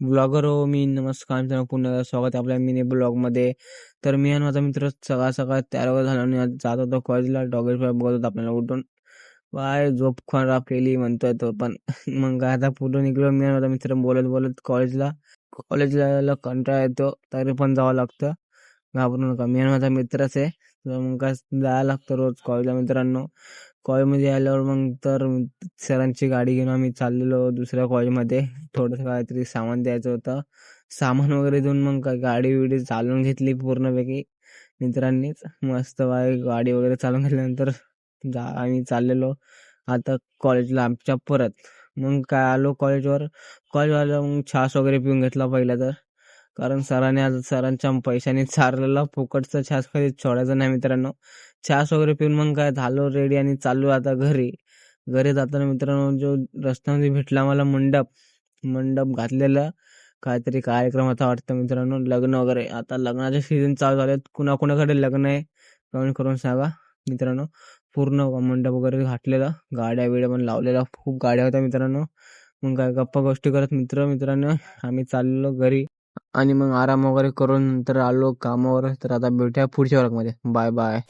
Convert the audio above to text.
Blogger हो मी. नमस्कार मित्रांनो, पुन्हा एकदा स्वागत आहे आपल्या मिनी ब्लॉगमध्ये. तर मी आणि माझा मित्र सकाळ सकाळ तयार वगैरे झालो आणि आज जात होतो कॉलेजला. डॉगेश बघत होता आपल्याला उठून. काय झोप खराब केली म्हणतोय तो पण. मग काय आता पुढे निघलो मी आणि माझा मित्र बोलत बोलत कॉलेजला. कॉलेजला यायला कंटाळा येतो तरी पण जावं लागतं. घाबरू नका, मी आणि माझा मित्रच आहे. तर मग काय जायला लागतं रोज कॉलेजला मित्रांनो. कॉलेजमध्ये आल्यावर मग तर सरांची गाडी घेऊन आम्ही चाललेलो दुसऱ्या कॉलेजमध्ये. थोडंसं काहीतरी सामान द्यायचं होतं. सामान वगैरे देऊन मग काय गाडी बिडी चालवून घेतली पूर्णपैकी मित्रांनीच. मस्त गाडी वगैरे चालवून घेतल्यानंतर आम्ही चाललेलो आता कॉलेजला आमच्या परत. मग काय आलो कॉलेजवर. कॉलेजवाला मग छास वगैरे पिऊन घेतला पहिला तर. कारण सरांनी आज सरांच्या पैशाने चारलेला फुकटचा छास कधी सोडायचा नाही मित्रांनो. छास वगैरे पिऊन मग काय झालो रेडी आणि चाललो आता घरी. घरी जाताना मित्रांनो जो रस्त्यामध्ये भेटला मला मंडप. मंडप घातलेला काहीतरी कार्यक्रम होता वाटतं मित्रांनो, लग्न वगैरे. आता लग्नाचे सीझन चालू झालेत, कुणाकुणाकडे लग्न आहे कमेंट करून सांगा मित्रांनो. पूर्ण मंडप वगैरे घातलेला, गाड्या बिड्या पण लावलेल्या, खूप गाड्या होत्या मित्रांनो. मग काय गप्पा गोष्टी करत मित्रांनो आम्ही चाललो घरी. आणि मग आराम वगैरे करून नंतर आलो कामावर. तर आता भेटूया पुढच्या वर्गामध्ये. Bye bye.